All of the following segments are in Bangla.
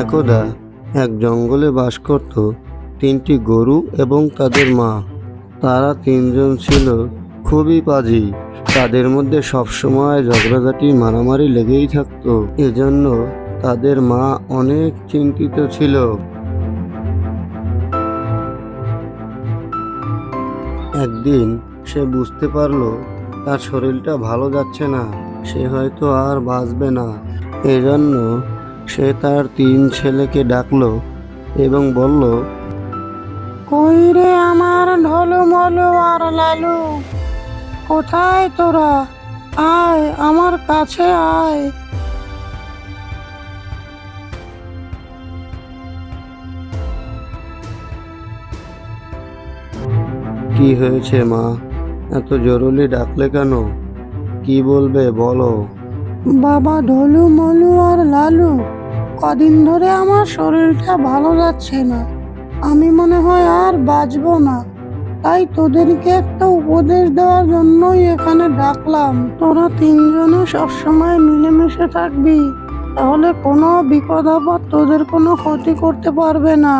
একদা এক জঙ্গলে বাস করত তিনটি গরু এবং তাদের মা। তারা তিনজন ছিল খুবই পাজি। তাদের মধ্যে সবসময় ঝগড়াঝাটি মারামারি লেগেই থাকতো। এজন্য তাদের মা অনেক চিন্তিত ছিল। একদিন সে বুঝতে পারলো তার শরীরটা ভালো যাচ্ছে না, সে হয়তো আর বাঁচবে না। এজন্য সে তার তিন ছেলেকে ডাকলো এবং বলল, কই রে আমার ঢোলু মলু আর লালু, কোথায় তোরা? আয় আমার কাছে আয়। কি হয়েছে মা, এত জরুরি ডাকলে কেন? কি বলবে বলো। বাবা ঢোলু মলু আর লালু, কদিন ধরে আমার শরীরটা ভালো যাচ্ছে না, আমি মনে হয় আর বাঁচবো না। তাই তোদেরকে একটা উপদেশ দেওয়ার জন্যই এখানে ডাকলাম। তোরা তিনজনে সবসময় মিলেমিশে থাকবি, তাহলে কোনো বিপদ আপদ তোদের কোনো ক্ষতি করতে পারবে না।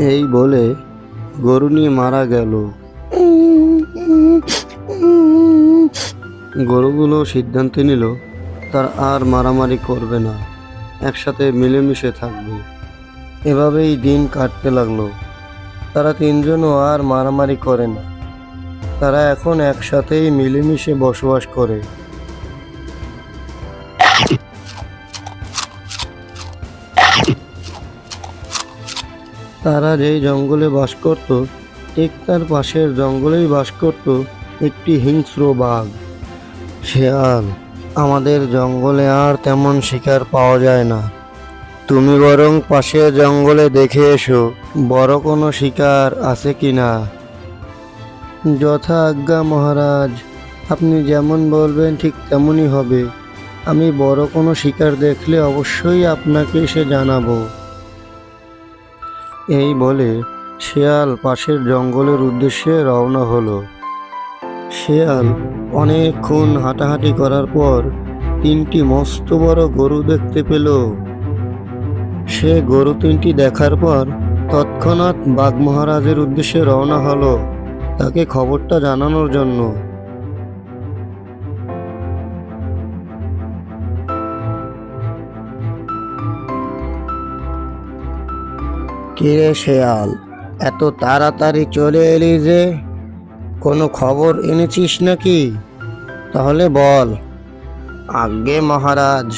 এই বলে গরু নিয়ে মারা গেল। গরুগুলো সিদ্ধান্ত নিল তার আর মারামারি করবে না, একসাথে মিলেমিশে থাকবে। এভাবেই দিন কাটতে লাগলো। তারা তিনজনও আর মারামারি করে না, তারা এখন একসাথেই মিলেমিশে বসবাস করে। তারা যেই জঙ্গলে বাস করত, ঠিক তার পাশের জঙ্গলেই বাস করত একটি হিংস্র বাঘ। শেয়াল, আমাদের জঙ্গলে আর তেমন শিকার পাওয়া যায় না, তুমি বরং পাশের জঙ্গলে দেখে এসো বড় কোনো শিকার আছে কিনা। যথা আজ্ঞা মহারাজ, আপনি যেমন বলবেন ঠিক তেমনই হবে। আমি বড় কোনো শিকার দেখলে অবশ্যই আপনাকে এসে জানাবো। এই বলে শেয়াল পাশের জঙ্গলের উদ্দেশ্যে রওনা হলো। শেয়াল অনেকক্ষণ হাঁটাহাঁটি করার পর তিনটি মস্ত বড় গরু দেখতে পেল। সে গরু তিনটি দেখার পর তৎক্ষণাৎ বাঘ মহারাজের উদ্দেশ্যে রওনা হলো তাকে খবরটা জানানোর জন্য। কিরে শেয়াল, এত তাড়াতাড়ি চলে এলি যে, কোনো খবর এনেছিস নাকি? তাহলে বল। আজ্ঞে মহারাজ,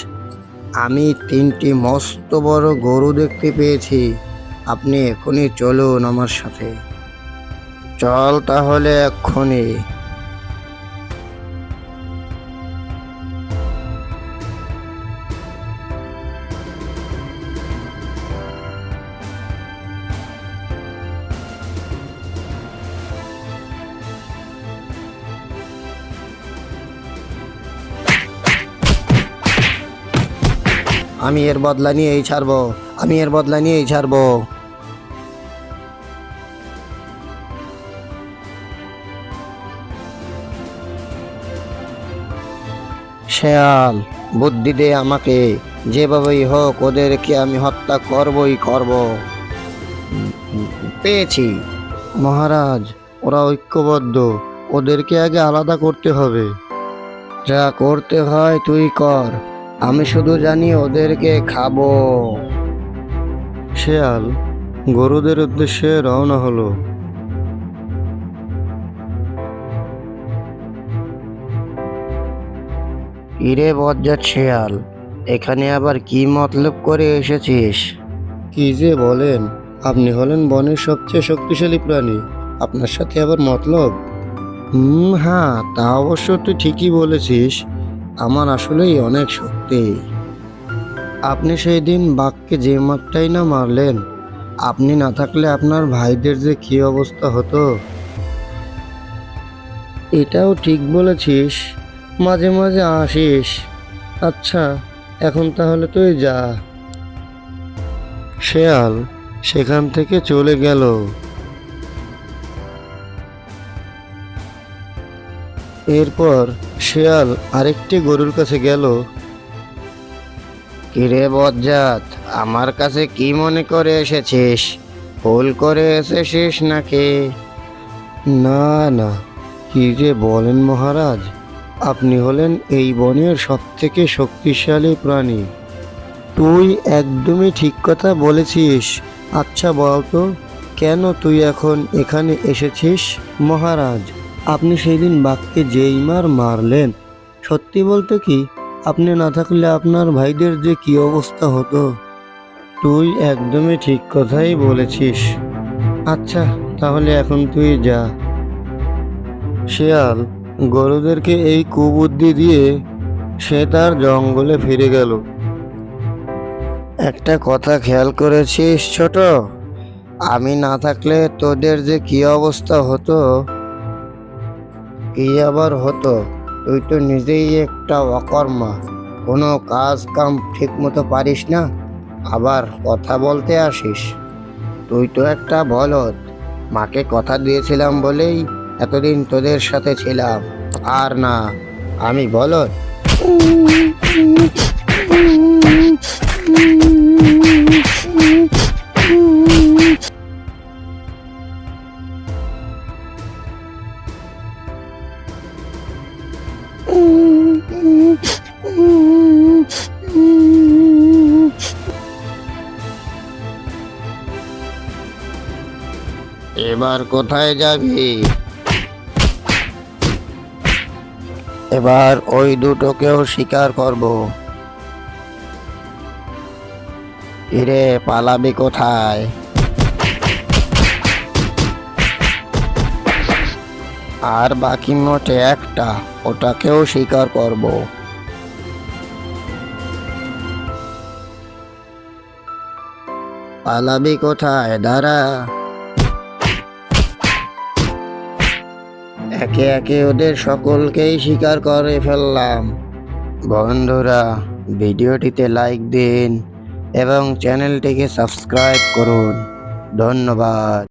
আমি তিনটি মস্ত বড় গরু দেখতে পেয়েছি, আপনি এখনই চলুন আমার সাথে। চল তাহলে এক্ষুনি। আমি এর বদলা নিয়েই ছাড়বো, আমি এর বদলা নিয়েই ছাড়বো। শেয়াল, বুদ্ধি দে আমাকে, যেভাবেই হোক ওদেরকে আমি হত্যা করবই করব। পেয়েছি মহারাজ, ওরা ঐক্যবদ্ধ, ওদেরকে আগে আলাদা করতে হবে। যা করতে হয় তুই কর, আমি শুধু জানি ওদেরকে খাবো। শেয়াল গরুদের উদ্দেশ্যে রওনা হলো। ইরে বজ্জাত শেয়াল, এখানে আবার কি মতলব করে এসেছিস? কি যে বলেন, আপনি হলেন বনের সবচেয়ে শক্তিশালী প্রাণী, আপনার সাথে আবার মতলব? হ্যাঁ, তা অবশ্য তুই ঠিকই বলেছিস, আমার আসলেই অনেক শক্তি। আপনি সেই দিন বাঘকে যে মারটাই না মারলেন, আপনি না থাকলে আপনার ভাইদের যে কি অবস্থা হতো। এটাও ঠিক বলেছিস, মাঝে মাঝে আসিস। আচ্ছা, এখন তাহলে তুই যা। শেয়াল সেখান থেকে চলে গেল। এরপর শেয়াল আরেকটি গরুর কাছে গেল। কিরে বজ্জাত, আমার কাছে কি মনে করে এসেছিস? ভুল করে এসেছিস নাকি? না না, কি যে বলেন মহারাজ, আপনি হলেন এই বনের সবথেকে শক্তিশালী প্রাণী। তুই একদমই ঠিক কথা বলেছিস। আচ্ছা বলতো, কেন তুই এখন এখানে এসেছিস? মহারাজ, আপনি সেই দিন বাঘকে যেই মারলেন, সত্যি বলতে কি, আপনি না থাকলে আপনার ভাইদের যে কি অবস্থা হতো। তুই একদমই ঠিক কথাই বলেছিস। আচ্ছা, তাহলে এখন তুই যা। শিয়াল গরুদেরকে এই কুবুদ্ধি দিয়ে সে তার জঙ্গলে ফিরে গেল। একটা কথা খেয়াল করেছিস ছোট? আমি না থাকলে তোদের যে কি অবস্থা হতো। কি আবার হতো? তুই তো নিজেই একটা অকর্মা, কোনো কাজ কাম ঠিক মতো পারিস না, আবার কথা বলতে আসিস। তুই তো একটা বলদ। মাকে কথা দিয়েছিলাম বলেই এতদিন তোদের সাথে ছিলাম, আর না, আমি বলদ। এবার কোথায় যাবি? এবার ওই দুটোকেও শিকার করব। ইরে, পালাবি কোথায়? আর বাকি মোটে একটা, ওটাকেও শিকার করব। পালাবি কোথায়? দাঁড়া। একে একে ওদের সকলকেই শিকার করে ফেললাম। বন্ধুরা, ভিডিওটিতে লাইক দিন এবং চ্যানেলটিকে সাবস্ক্রাইব করুন। ধন্যবাদ।